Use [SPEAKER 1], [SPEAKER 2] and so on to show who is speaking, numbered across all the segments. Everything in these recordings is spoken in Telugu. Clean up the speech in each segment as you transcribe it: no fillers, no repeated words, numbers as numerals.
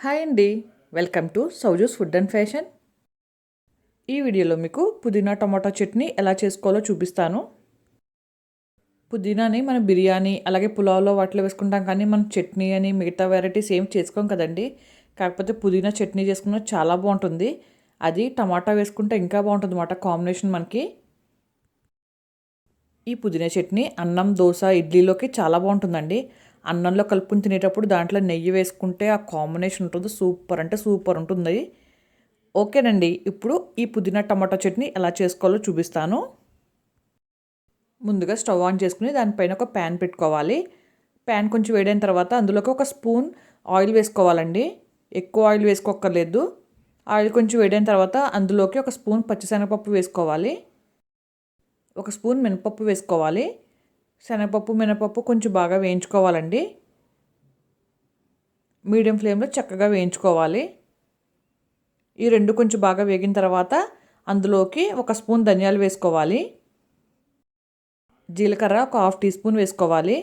[SPEAKER 1] హాయ్ అండి. వెల్కమ్ టు సౌజూస్ ఫుడ్ అండ్ ఫ్యాషన్. ఈ వీడియోలో మీకు పుదీనా టమాటో చట్నీ ఎలా చేసుకోవాలో చూపిస్తాను. పుదీనాని మనం బిర్యానీ అలాగే పులావ్లో వాటిలో వేసుకుంటాం, కానీ మనం చట్నీ అని మిగతా వెరైటీస్ ఏం చేసుకోం కదండి. కాకపోతే పుదీనా చట్నీ చేసుకున్న చాలా బాగుంటుంది. అది టమాటా వేసుకుంటే ఇంకా బాగుంటుంది అన్నమాట కాంబినేషన్ మనకి. ఈ పుదీనా చట్నీ అన్నం, దోశ, ఇడ్లీలోకి చాలా బాగుంటుందండి. అన్నంలో కలుపుకుని తినేటప్పుడు దాంట్లో నెయ్యి వేసుకుంటే ఆ కాంబినేషన్ ఉంటుంది, సూపర్ అంటే సూపర్ ఉంటుంది. ఓకేనండి, ఇప్పుడు ఈ పుదీనా టమాటో చట్నీ ఎలా చేసుకోవాలో చూపిస్తాను. ముందుగా స్టవ్ ఆన్ చేసుకుని దానిపైన ఒక ప్యాన్ పెట్టుకోవాలి. ప్యాన్ కొంచెం వేడైన తర్వాత అందులోకి ఒక స్పూన్ ఆయిల్ వేసుకోవాలండి. ఎక్కువ ఆయిల్ వేసుకోక్కర్లేదు. ఆయిల్ కొంచెం వేడైన తర్వాత అందులోకి ఒక స్పూన్ పచ్చిశనగపప్పు వేసుకోవాలి. ఒక స్పూన్ మినపప్పు వేసుకోవాలి. శనగపప్పు, మినపప్పు కొంచెం బాగా వేయించుకోవాలండి. మీడియం ఫ్లేమ్లో చక్కగా వేయించుకోవాలి. ఈ రెండు కొంచెం బాగా వేగిన తర్వాత అందులోకి ఒక స్పూన్ ధనియాలు వేసుకోవాలి. జీలకర్ర ఒక హాఫ్ టీ స్పూన్ వేసుకోవాలి.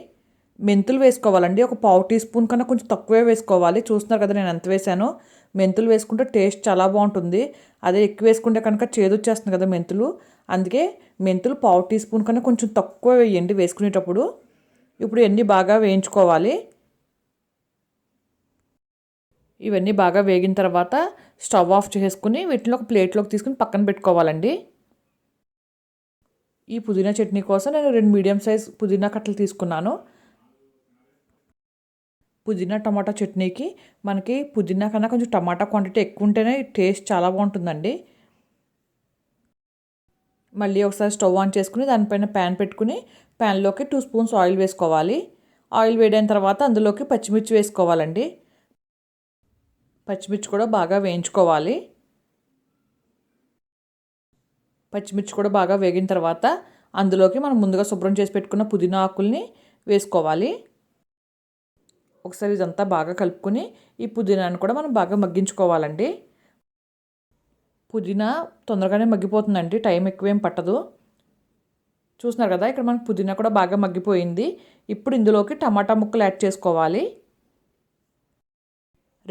[SPEAKER 1] మెంతులు వేసుకోవాలండి. ఒక పావు టీ స్పూన్ కన్నా కొంచెం తక్కువే వేసుకోవాలి. చూస్తున్నారు కదా నేను ఎంత వేసానో. మెంతులు వేసుకుంటే టేస్ట్ చాలా బాగుంటుంది. అదే ఎక్కువ వేసుకుంటే కనుక చేదు వచ్చేస్తుంది కదా మెంతులు. అందుకే మెంతులు పావు టీ స్పూన్ కన్నా కొంచెం తక్కువ వేయండి వేసుకునేటప్పుడు. ఇప్పుడు ఇవన్నీ బాగా వేయించుకోవాలి. ఇవన్నీ బాగా వేగిన తర్వాత స్టవ్ ఆఫ్ చేసుకుని వీటిని ఒక ప్లేట్లోకి తీసుకుని పక్కన పెట్టుకోవాలండి. ఈ పుదీనా చట్నీ కోసం నేను 2 మీడియం సైజ్ పుదీనా కట్టలు తీసుకున్నాను. పుదీనా టమాటా చట్నీకి మనకి పుదీనా కన్నా కొంచెం టమాటా క్వాంటిటీ ఎక్కువ ఉంటేనే టేస్ట్ చాలా బాగుంటుందండి. మళ్ళీ ఒకసారి స్టవ్ ఆన్ చేసుకుని దానిపైన ప్యాన్ పెట్టుకుని ప్యాన్లోకి 2 స్పూన్స్ ఆయిల్ వేసుకోవాలి. ఆయిల్ వేడైన తర్వాత అందులోకి పచ్చిమిర్చి వేసుకోవాలండి. పచ్చిమిర్చి కూడా బాగా వేయించుకోవాలి. పచ్చిమిర్చి కూడా బాగా వేగిన తర్వాత అందులోకి మనం ముందుగా శుభ్రం చేసి పెట్టుకున్న పుదీనా ఆకుల్ని వేసుకోవాలి. ఒకసారి ఇదంతా బాగా కలుపుకొని ఈ పుదీనాను కూడా మనం బాగా మగ్గించుకోవాలండి. పుదీనా తొందరగానే మగ్గిపోతుందండి, టైం ఎక్కువేం పట్టదు. చూస్తున్నారు కదా, ఇక్కడ మనకు పుదీనా కూడా బాగా మగ్గిపోయింది. ఇప్పుడు ఇందులోకి టమాటా ముక్కలు యాడ్ చేసుకోవాలి.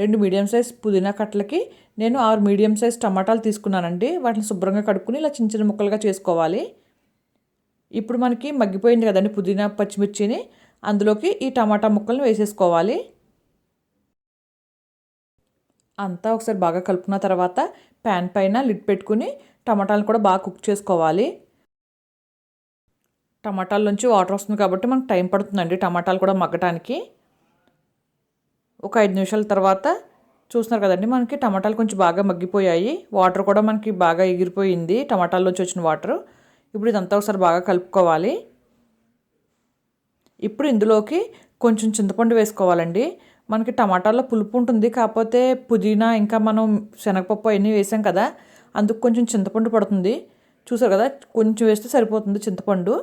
[SPEAKER 1] 2 మీడియం సైజ్ పుదీనా కట్టలకి నేను 6 మీడియం సైజ్ టమాటాలు తీసుకున్నానండి. వాటిని శుభ్రంగా కడుక్కుని ఇలా చిన్న చిన్న ముక్కలుగా చేసుకోవాలి. ఇప్పుడు మనకి మగ్గిపోయింది కదండి పుదీనా, పచ్చిమిర్చిని, అందులోకి ఈ టమాటా ముక్కలను వేసేసుకోవాలి. అంతా ఒకసారి బాగా కలుపుకున్న తర్వాత ప్యాన్ పైన లిడ్ పెట్టుకుని టమాటాలను కూడా బాగా కుక్ చేసుకోవాలి. టమాటాల నుంచి వాటర్ వస్తుంది కాబట్టి మనకు టైం పడుతుందండి టమాటాలు కూడా మగ్గటానికి. ఒక 5 నిమిషాల తర్వాత చూస్తున్నారు కదండి, మనకి టమాటాలు కొంచెం బాగా మగ్గిపోయాయి. వాటర్ కూడా మనకి బాగా ఎగిరిపోయింది, టమాటాల్లోంచి వచ్చిన వాటర్. ఇప్పుడు ఇదంతా ఒకసారి బాగా కలుపుకోవాలి. ఇప్పుడు ఇందులోకి కొంచెం చింతపండు వేసుకోవాలండి. మనకి టమాటాల్లో పులుపు ఉంటుంది, కాకపోతే పుదీనా ఇంకా మనం శనగపప్పు అవన్నీ వేసాం కదా, అందుకు కొంచెం చింతపండు పడుతుంది. చూసారు కదా, కొంచెం వేస్తే సరిపోతుంది చింతపండు.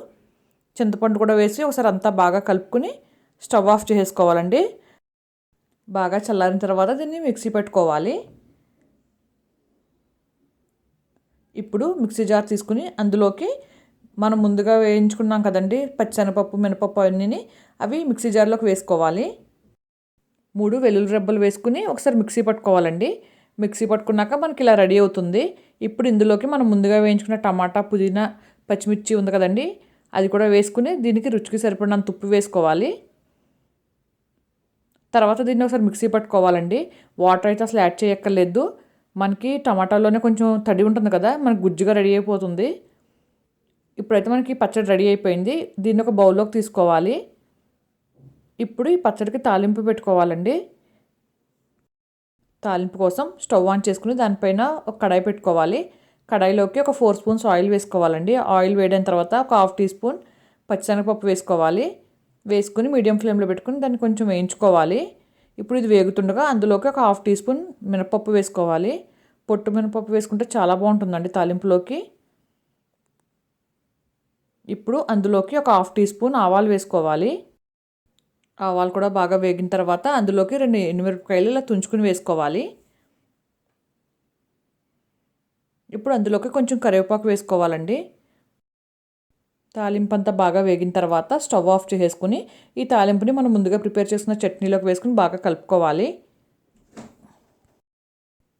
[SPEAKER 1] చింతపండు కూడా వేసి ఒకసారి అంతా బాగా కలుపుకుని స్టవ్ ఆఫ్ చేసుకోవాలండి. బాగా చల్లారిన తర్వాత దీన్ని మిక్సీ పెట్టుకోవాలి. ఇప్పుడు మిక్సీ జార్ తీసుకుని అందులోకి మనం ముందుగా వేయించుకున్నాం కదండి పచ్చిశనగపప్పు, మినపప్పు అవన్నీ, అవి మిక్సీ జార్లోకి వేసుకోవాలి. 3 వెల్లుల్లి రెబ్బలు వేసుకుని ఒకసారి మిక్సీ పట్టుకోవాలండి. మిక్సీ పట్టుకున్నాక మనకి ఇలా రెడీ అవుతుంది. ఇప్పుడు ఇందులోకి మనం ముందుగా వేయించుకున్న టమాటా, పుదీనా, పచ్చిమిర్చి ఉంది కదండి, అది కూడా వేసుకుని దీనికి రుచికి సరిపడినంత ఉప్పు వేసుకోవాలి. తర్వాత దీన్ని ఒకసారి మిక్సీ పట్టుకోవాలండి. వాటర్ అయితే అసలు యాడ్ చేయక్కర్లేదు. మనకి టమాటాలోనే కొంచెం తడి ఉంటుంది కదా, మనకు గుజ్జుగా రెడీ అయిపోతుంది. ఇప్పుడైతే మనకి పచ్చడి రెడీ అయిపోయింది. దీన్ని ఒక బౌల్లోకి తీసుకోవాలి. ఇప్పుడు ఈ పచ్చడికి తాలింపు పెట్టుకోవాలండి. తాలింపు కోసం స్టవ్ ఆన్ చేసుకుని దానిపైన ఒక కడాయి పెట్టుకోవాలి. కడాయిలోకి ఒక 4 స్పూన్స్ ఆయిల్ వేసుకోవాలండి. ఆయిల్ వేడైన తర్వాత ఒక హాఫ్ టీ స్పూన్ పచ్చిశనగపప్పు వేసుకోవాలి. వేసుకుని మీడియం ఫ్లేమ్లో పెట్టుకుని దాన్ని కొంచెం వేయించుకోవాలి. ఇప్పుడు ఇది వేగుతుండగా అందులోకి ఒక హాఫ్ టీ స్పూన్ మినపప్పు వేసుకోవాలి. పొట్టు మినపప్పు వేసుకుంటే చాలా బాగుంటుందండి తాలింపులోకి. ఇప్పుడు అందులోకి ఒక హాఫ్ టీ స్పూన్ ఆవాలు వేసుకోవాలి. ఆవాలు కూడా బాగా వేగిన తర్వాత అందులోకి 2 ఎండుమిరపకాయలు ఇలా తుంచుకుని వేసుకోవాలి. ఇప్పుడు అందులోకి కొంచెం కరివేపాకు వేసుకోవాలండి. తాలింపు అంతా బాగా వేగిన తర్వాత స్టవ్ ఆఫ్ చేసుకుని ఈ తాలింపుని మనం ముందుగా ప్రిపేర్ చేసుకున్న చట్నీలోకి వేసుకుని బాగా కలుపుకోవాలి.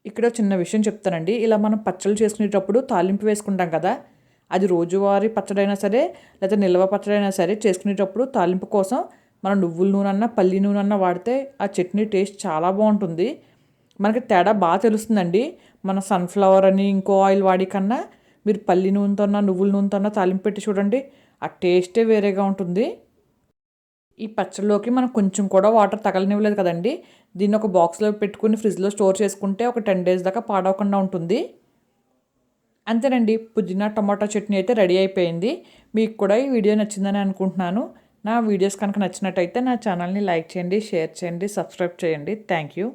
[SPEAKER 1] ఇక్కడ చిన్న విషయం చెప్తానండి. ఇలా మనం పచ్చళ్ళు చేసుకునేటప్పుడు తాలింపు వేసుకుంటాం కదా, అది రోజువారీ పచ్చడైనా సరే లేదా నిల్వ పచ్చడైనా సరే చేసుకునేటప్పుడు తాలింపు కోసం మనం నువ్వుల నూనె అన్నా పల్లి నూనె అన్నా వాడితే ఆ చట్నీ టేస్ట్ చాలా బాగుంటుంది. మనకి తేడా బాగా తెలుస్తుందండి. మన సన్ఫ్లవర్ అని ఇంకో ఆయిల్ వాడి కన్నా మీరు పల్లి నూనెతో నువ్వుల నూనెతో తాలింపు పెట్టి చూడండి, ఆ టేస్టే వేరేగా ఉంటుంది. ఈ పచ్చడిలోకి మనం కొంచెం కూడా వాటర్ తగలనివ్వలేదు కదండి. దీన్ని ఒక బాక్స్లో పెట్టుకుని ఫ్రిడ్జ్లో స్టోర్ చేసుకుంటే ఒక 10 డేస్ దాకా పాడవకుండా ఉంటుంది. అంతేనండి, పుదీనా టమాటా చట్నీ అయితే రెడీ అయిపోయింది. మీకు కూడా ఈ వీడియో నచ్చిందని అనుకుంటున్నాను. నా వీడియోస్ కనుక నచ్చినట్టయితే నా ఛానల్ని లైక్ చేయండి, షేర్ చేయండి, సబ్స్క్రైబ్ చేయండి. Thank you.